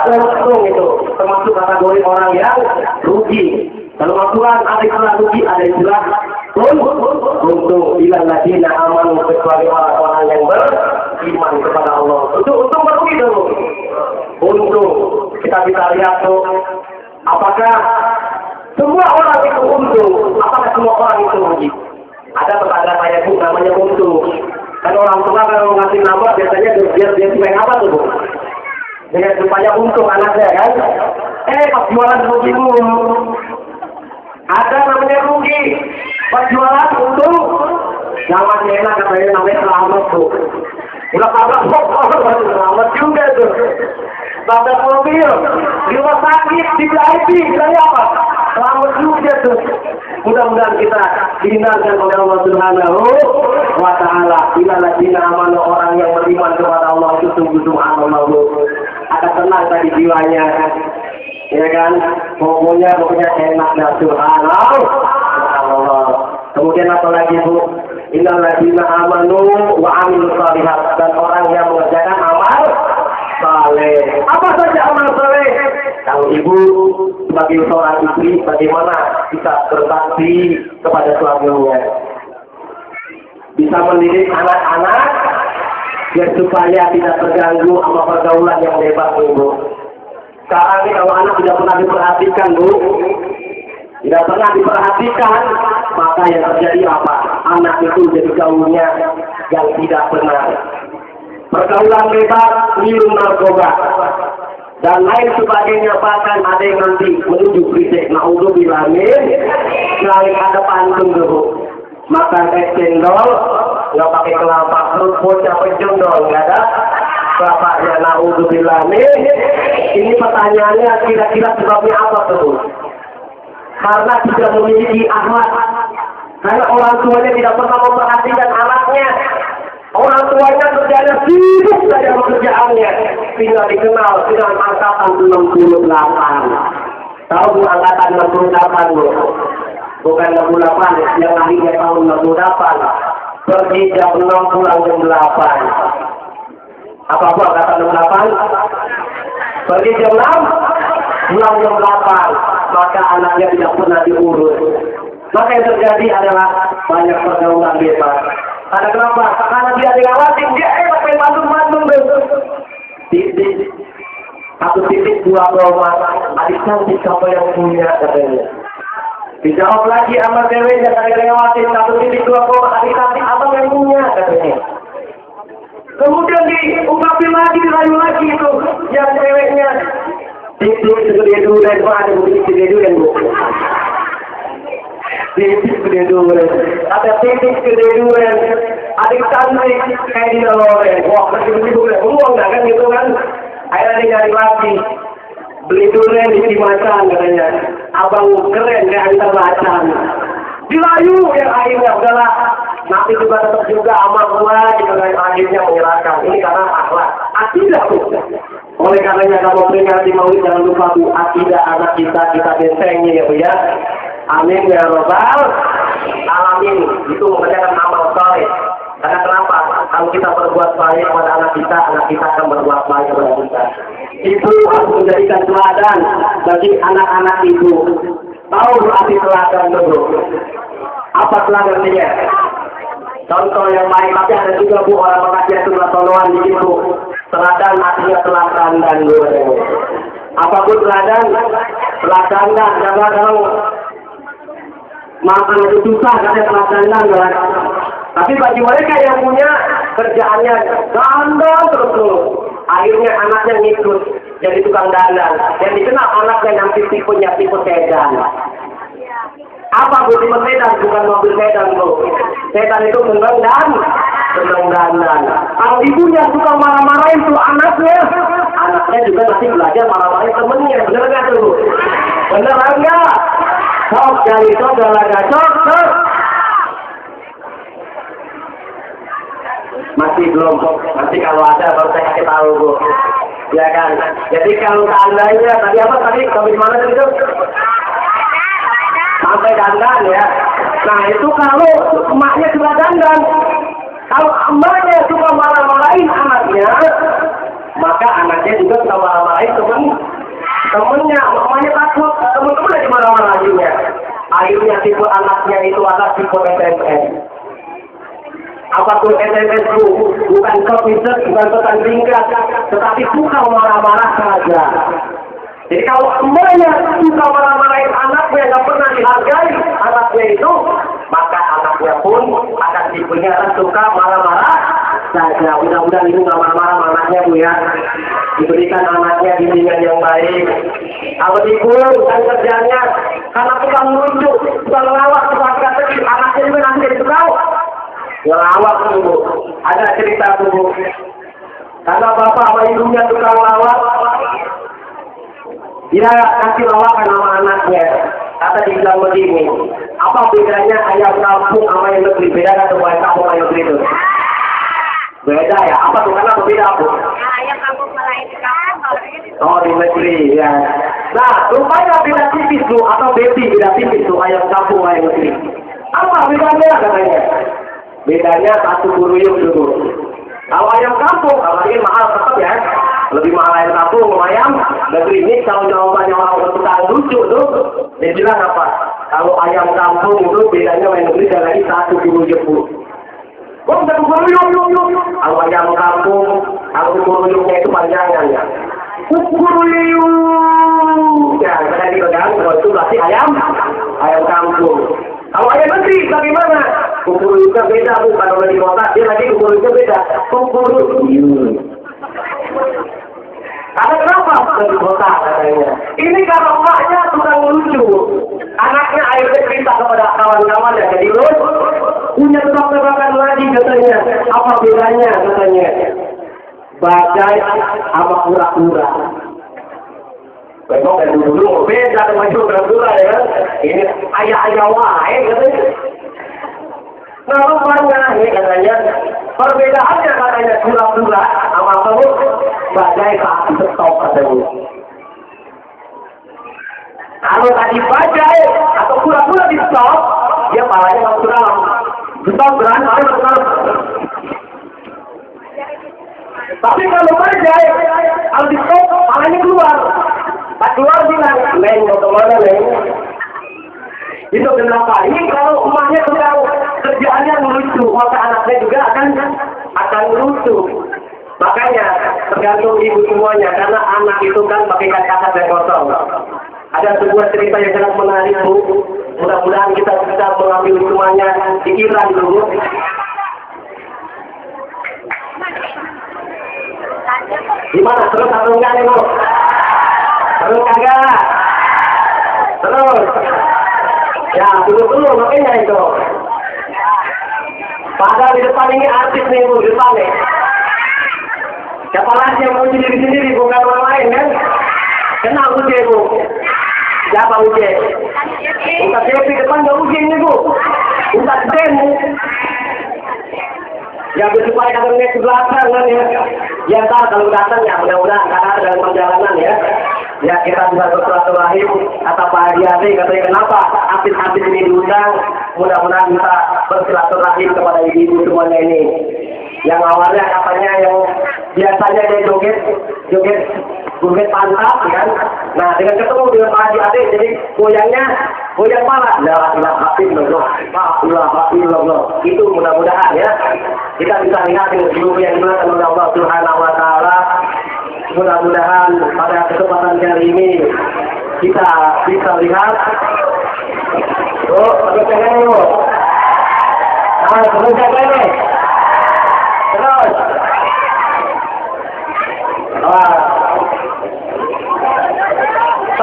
Untung itu, termasuk kategori orang yang rugi. Kalau Al-Quran ada istilah rugi, ada istilah untung. Bila ladina aman, kecuali orang-orang yang beriman kepada Allah. Itu untung merugi dulu. Untung. Kita bisa lihat tuh, apakah semua orang itu untung? Apakah semua orang itu rugi? Ada tetangga saya Bu, namanya untung. Kan orang tua kalau ngasih nama biasanya biar dia supaya apa tuh Bu? Dengan supaya untung anaknya kan? Pas jualan rugi dulu. Ada namanya rugi. Pas jualan untung, namanya enak katanya namanya selamat tuh. Udah selamat juga tuh. Bapak mobil, di rumah sakit, di VIP, bilangnya apa? Selamat juga tuh. Mudah-mudahan kita dihindarkan oleh Allah Subhanahu wa Ta'ala. Bila ladina amanu, orang yang beriman kepada Allah itu sungguh-sungguh akan tenang tadi jiwanya. Ya kan? Pokoknya enak dan subhanallah. Kemudian apa lagi Bu? Innal ladina amanu wa amilus shalihat, dan orang yang mengerjakan amal saleh. Apa saja amal saleh? Kalau ibu sebagai seorang istri, bagaimana bisa berbakti kepada suaminya? Bisa mendidik anak-anak biar supaya tidak terganggu sama pergaulan yang bebas, Bu. Sekarang ini kalau anak tidak pernah diperhatikan, Bu, tidak pernah diperhatikan, maka yang terjadi apa? Anak itu jadi gaulnya yang tidak benar. Pergaulan bebas, minum narkoba, dan lain sebagainya, bahkan ada yang nanti menuju berisik. Na'udzubillah min, selain ada pantun dulu. Makan es cendol, nggak pakai kelapa, perut bocah penjondol, nggak ada kelapanya. Na'udzubillah min. Ini pertanyaannya kira-kira sebabnya apa tuh? Karena tidak memiliki akhlak. Karena orang tuanya tidak pernah memperhatikan anaknya. Orang tuanya kerjanya sibuk saja pekerjaannya. Tidak dikenal dengan angkatan 68. Tahu Bu angkatan 68 Bu? Bukan 68, yang lahirnya tahun 68. Pergi jam 6, pulang jam 8. Apa Bu angkatan 68? Pergi jam 6, pulang jam 8. Maka anaknya tidak pernah diurus. Maka yang terjadi adalah banyak pergaulan bebas. Karena kenapa? Karena dia diawasin, dia pakai bandung-bandung. Titik, satu titik 2 koma, adik cantik siapa yang punya katanya. Dijawab lagi sama ceweknya, karena lewatin 1 titik 2 koma, adik cantik apa yang punya katanya. Kemudian diungkapin lagi, dirayu lagi itu, yang ceweknya. Titik segede durian, Pak, ada titik segede durian, Bu. Titik segede durian, ada titik segede durian, adik cantik kayak di Loren. Wah, begitu durian, uang nggak kan gitu kan? Akhirnya dia nyari lagi, beli durian di Cimacan katanya. Abang keren kayak antar macan. Dilayu yang akhirnya udahlah, nanti juga tetap juga amal gua gitu kan, akhirnya menyerahkan. Ini karena akhlak, akidah tuh. Oleh karenanya kalau peringati maulid jangan lupa Bu, akidah anak kita bentengi ya Bu ya. Amin ya Rabbal Alamin. Itu mengerjakan amal saleh. Karena kenapa? Kalau kita berbuat baik kepada anak kita akan berbuat baik kepada kita. Ibu harus menjadikan teladan bagi anak-anak ibu. Tahu arti teladan dulu. Apa teladannya? Contoh yang baik, tapi ada juga Bu orang mengajar teladan di situ. Teladan artinya teladan dan dulu. Apa Bu teladan? Teladan dan jangan kalau makan itu susah karena teladan dan. Tapi bagi mereka yang punya kerjaannya gandang terus, akhirnya anaknya ngikut. jadi tukang dandan. Yang dikenal anaknya yang tipenya tipe sedan. Apa bu tipe sedan? Bukan mobil sedan bu. Sedan itu senang dandan. Kalau ibunya suka marah-marahin tuh anaknya juga masih belajar marah-marahin temennya. Bener nggak tuh bu? Bener nggak? Sok dari saudara gacok. Masih belum, nanti kalau ada baru saya kasih tahu bu. Ya kan. Jadi kalau seandainya tadi sampai mana tadi itu? Sampai dandan ya. Nah itu kalau emaknya suka dandan. Kalau emaknya suka marah-marahin anaknya, maka anaknya juga suka marah-marahin temennya. Emaknya takut temen-temen lagi marah-marahinnya. Akhirnya tipe anaknya itu adalah tipe SMS. Apa tuh SMS itu? Bukan kepisah, bukan pesan singkat, tetapi suka marah-marah saja. Jadi kalau emaknya suka marah-marahin anaknya, nggak pernah dihargai anaknya itu, maka anaknya pun akan tipenya suka marah-marah saja. Mudah-mudahan ibu nggak marah-marah anaknya bu ya. Diberikan anaknya bimbingan yang baik. Kalau ibu bukan kerjanya karena tukang nunjuk, tukang ngelawak, tukang strategi, anaknya juga nanti jadi tukang ngelawak bu. Ada cerita bu. Karena bapak sama ibunya tukang ngelawak, dia kasih lawakan sama anaknya. Kata dibilang begini, apa bedanya ayam kampung sama ayam negeri? Beda kan tuh ayam kampung ayam negeri itu? Beda ya? Apa tuh? Karena berbeda bu? Ya, ayam kampung malah di kampung. Oh di negeri ya. Nah rupanya beda tipis bu, atau baby beda tipis tuh ayam kampung ayam negeri. Apa bedanya katanya? Bedanya satu kuruyuk dulu. Kalau ayam kampung, apalagi mahal tetap ya. Lebih mahal ayam kampung, ayam negeri ini kalau jawabannya orang tukang lucu tuh, dia bilang apa? Kalau ayam kampung itu bedanya ayam negeri dan lagi satu kuruyuk bu. Kok satu kuruyuk? Kalau ayam kampung, kalau kuruyuknya itu panjangan ya. Kuruyuk. Ya, kita dipegang, kalau itu berarti ayam kampung. Kalau ayam negeri bagaimana? Kuruyuknya beda bu, kalau di kota dia lagi kuruyuknya beda. Kuruyuk. Karena kenapa? Dari kota katanya. Ini karena emaknya tukang lucu. Anaknya akhirnya cerita kepada kawan-kawannya. Jadi lu punya tebak-tebakan lagi katanya. Apa bedanya katanya? Badai sama kura-kura. Memang dari dulu beda dengan kura-kura ya. Ini ayah-ayah wae katanya. Nah, rupanya ini katanya perbedaannya katanya kura-kura sama apa? Badai saat stop katanya. Kalau tadi badai atau kura-kura di stop, dia palanya masuk ke dalam. Stop gerak, palanya masuk ke dalam. Tapi kalau badai, kalau di stop, palanya keluar. Pas keluar bilang, Neng, mau kemana Neng? Itu kenapa? Ini kalau emaknya sedang kerjaannya lucu, maka anaknya juga akan lucu. Makanya tergantung ibu semuanya, karena anak itu kan pakai kata-kata yang kosong. Ada sebuah cerita yang sangat menarik bu. Mudah-mudahan kita bisa mengambil semuanya di Iran dulu. Gimana? Terus atau enggak nih bu? Terus kagak? Terus? Ya, dulu makanya itu. Padahal di depan ini artis nih bu, di depan nih. Siapa lagi yang mau sendiri bukan orang lain kan? Kenal Uje bu? Siapa Uje? Bukan Devi depan nggak Uje ini bu? Bukan Den. Yang supaya kalau naik ke belakang kan ya. Ya ntar kalau datang ya mudah-mudahan karena dalam perjalanan ya. Ya kita bisa bersilaturahim kata Pak Adiati katanya kenapa artis-artis ini diundang, mudah-mudahan bisa bersilaturahim kepada ibu-ibu semuanya ini. Yang awalnya katanya yang biasanya dia joget pantat kan. Nah dengan ketemu dengan Pak Adiati jadi goyang pala. La ilaha illallah. Itu mudah-mudahan ya kita bisa lihat dengan seluruh yang dimuliakan oleh Allah Subhanahu wa taala. Mudah-mudahan pada kesempatan kali ini kita bisa lihat. Terus jangan dulu. Terus jangan nih. Terus.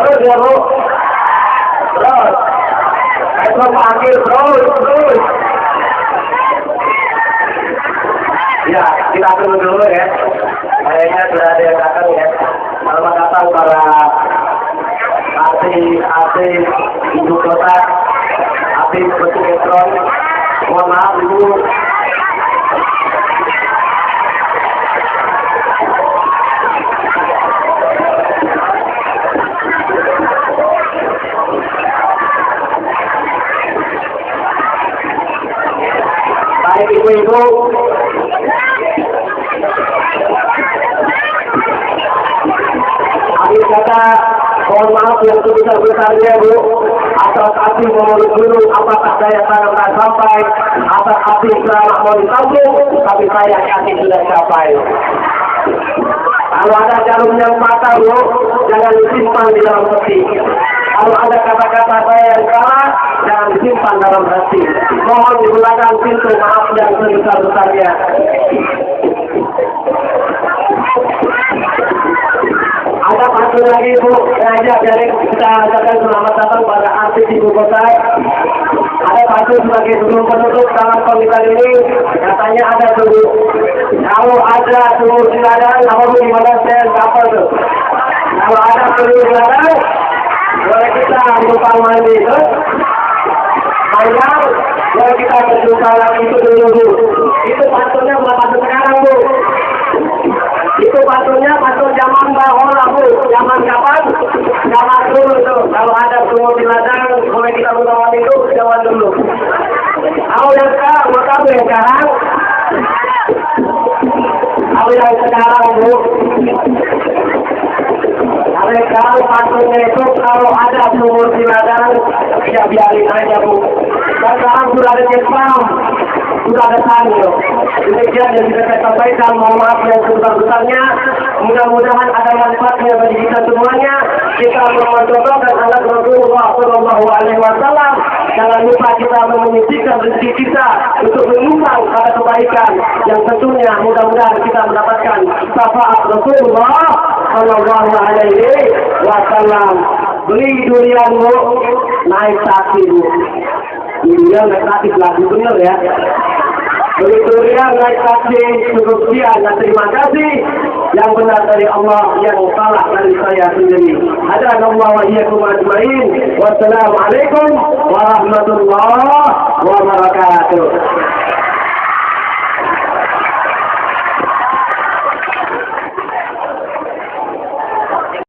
Terus ya Bu. Terus. Itu panggil terus. Ya, kita tunggu dulu ya. Kayaknya sudah ada yang datang ya. Selamat datang para artis ibu kota, artis bersinetron. Mohon maaf Ibu. Baik ibu-ibu. Akhir kata, mohon maaf yang sebesar-besarnya Bu, atas api memeluk gunung, apakah saya sangat sampai, atas api selamat mau disambung, tapi saya yakin sudah capai. Kalau ada jarum yang patah Bu, jangan disimpan di dalam peti. Kalau ada kata-kata saya yang salah, jangan disimpan dalam hati. Mohon di belakang pintu maaf yang sebesar-besarnya. Ada pantun lagi Bu, sengaja dari kita ajarkan selamat datang pada artis ibu kota. Ada pantun sebagai sebelum penutup dalam pemilihan ini, katanya ada dulu. Kalau ada sumur di ladang, kamu gimana saya kapal tuh? Kalau ada sumur di ladang, boleh kita numpang mandi tuh. Panjang, boleh kita berjumpa lagi itu dulu Bu. Itu pantunnya bukan pantun sekarang Bu. Itu pantunnya pantun zaman bahula Bu. Zaman kapan? Zaman dulu tuh. Kalau ada sumur di ladang, boleh kita numpang itu zaman dulu. Kalau yang sekarang, mau tahu yang sekarang? Kalau yang sekarang Bu. Kalau sekarang pantunnya itu kalau ada sumur di ladang, ya biarin aja Bu. Dan sekarang sudah ada Jepang, sudah ada Sanyo. Demikian yang bisa saya sampaikan, mohon maaf yang sebesar-besarnya. Mudah-mudahan ada manfaatnya bagi kita semuanya. Kita mencontohkan anak Rasulullah SAW. Jangan lupa kita menyisihkan rezeki kita untuk menyumbang pada kebaikan yang tentunya mudah-mudahan kita mendapatkan syafaat Rasulullah SAW. Beli durian Bu, naik taksi Bu. Durian naik taksi lagi bener ya. Beli durian naik taksi cukup sekian dan terima kasih. Yang benar dari Allah, yang salah dari saya sendiri. Hadanallah wa iyyakum ajmain. Wassalamualaikum warahmatullahi wabarakatuh.